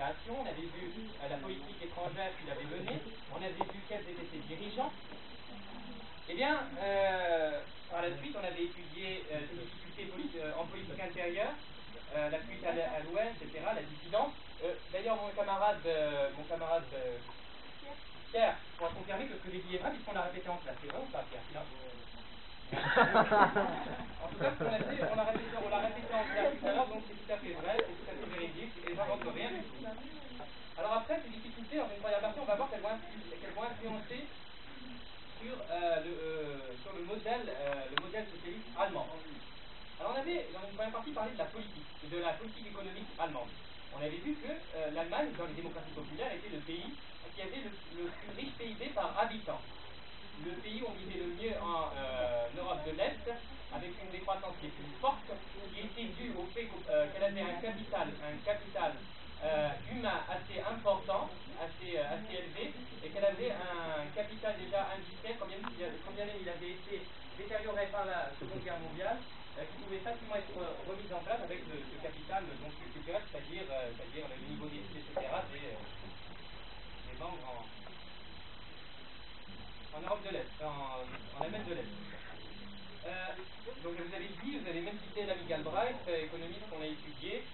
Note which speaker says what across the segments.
Speaker 1: création, on avait vu la politique étrangère qu'il avait menée, on avait vu quels étaient ses dirigeants. Eh bien, par la suite, on avait étudié ses difficultés en politique intérieure, la fuite à l'ouest, etc., la dissidence. D'ailleurs, mon camarade Pierre pourra confirmer que ce que j'ai dit est vrai, puisqu'on l'a répété en classe. C'est vrai ou pas, Pierre? En tout cas, ce qu'on a fait, on l'a répété en classe tout à l'heure, donc c'est tout à fait vrai, c'est tout à fait véridique, et j'invente rien du tout. Alors après, ces difficultés, dans une première partie, on va voir qu'elles vont influencer sur le modèle socialiste allemand. Alors on avait, dans une première partie, parlé de la politique économique allemande. On avait vu que l'Allemagne, dans les démocraties populaires, était le pays qui avait le plus riche PIB par habitant. Le pays où on vivait le mieux en Europe de l'Est, avec une décroissance les plus fortes, qui était due au fait qu'elle avait un capital humain assez important, assez élevé, et qu'elle avait un capital déjà industriel, combien il avait été détérioré par la Seconde Guerre mondiale, qui pouvait facilement être remis en place avec ce capital donc, culturel, c'est-à-dire le niveau d'études, etc., des membres en Europe de l'Est, en Allemagne de l'Est. Donc je vous avais dit, vous avez même cité l'ami Galbraith, économiste qu'on a étudié,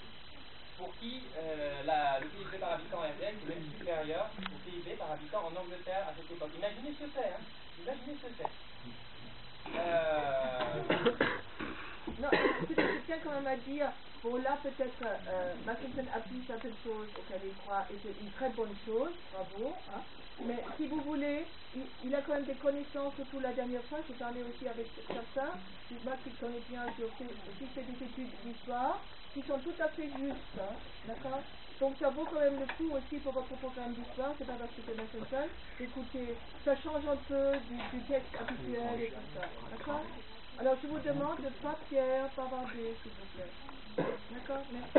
Speaker 1: pour qui le PIB par habitant RDN est même supérieur au PIB par habitant en Angleterre à cette époque. Imaginez ce que c'est, hein. Imaginez ce que c'est.
Speaker 2: Non, je tiens quand même à dire, bon là peut-être Mackinson appuie certaines choses auxquelles il croit, et c'est une très bonne chose, bravo, hein. Mais si vous voulez, il a quand même des connaissances, surtout la dernière fois, j'ai parlé aussi avec certains, moi qui connais bien, j'ai aussi fait des études d'histoire, qui sont tout à fait justes, hein, d'accord? Donc ça vaut quand même le coup aussi pour votre programme d'histoire, c'est pas parce que c'est Mackinson, d'écouter, ça change un peu du texte habituel et tout ça, d'accord? Alors je vous demande de ne pas Pierre, bavarder, s'il vous plaît. D'accord? Merci.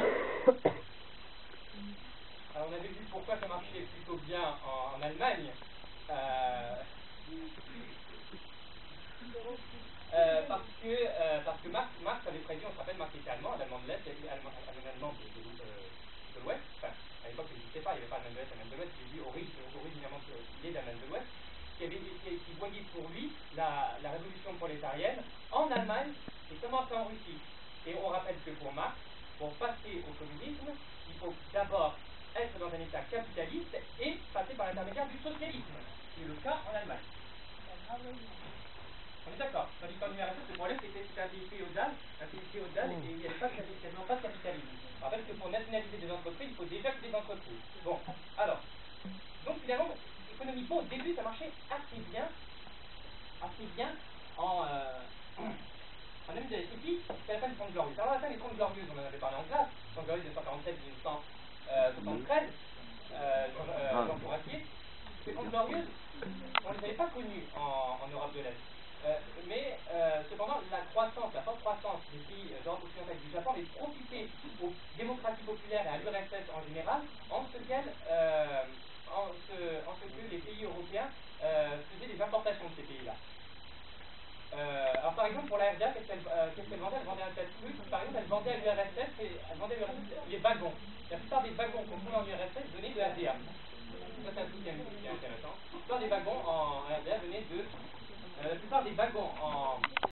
Speaker 1: Alors on avait vu pourquoi ça marchait plutôt bien en Allemagne. Parce que Marx avait prédit, on se rappelle, Marx était allemand, l'allemand de l'Est, et allemand de l'Ouest. Enfin, à l'époque, il n'existait pas, il n'y avait pas allemand de l'Est, allemand de l'Ouest, il est vu originairement l'idée d'allemand de l'Ouest, qui voyait pour lui la révolution prolétarienne en Allemagne et seulement après en Russie. Et on rappelle que pour Marx, pour passer au communisme, il faut d'abord être dans un état capitaliste et passer par l'intermédiaire du socialisme, qui est le cas en Allemagne. On est d'accord. Tandis qu'en URSS, le problème c'était que c'était un pays féodal, et il n'y avait quasiment pas de capitalisme. Je rappelle que pour nationaliser des entreprises, il faut déjà que des entreprises. Bon, alors, donc finalement, l'économie au début, ça marchait assez bien en Allemagne de l'Est. Et puis, c'est la fin des 30 Glorieuses. Alors, la fin des 30 Glorieuses, on en avait parlé en classe, 30 Glorieuses 1947-1973, Jean Fourassier. Ces 30 Glorieuses, on ne les avait pas connues en Europe de l'Est. Mais cependant, la forte croissance des pays d'Europe occidentale et du Japon avait profité aux démocraties populaires et à l'URSS en général, en ce que les pays européens faisaient des importations de ces pays-là. Alors par exemple pour la RDA, qu'est-ce qu'elle vendait? Elle vendait un tas de trucs. Par exemple, elle vendait à l'URSS les wagons. La plupart des wagons qu'on trouve en URSS venaient de RDA. Ça c'est un truc qui est intéressant. La plupart des wagons en RDA venaient de... la plupart des wagons en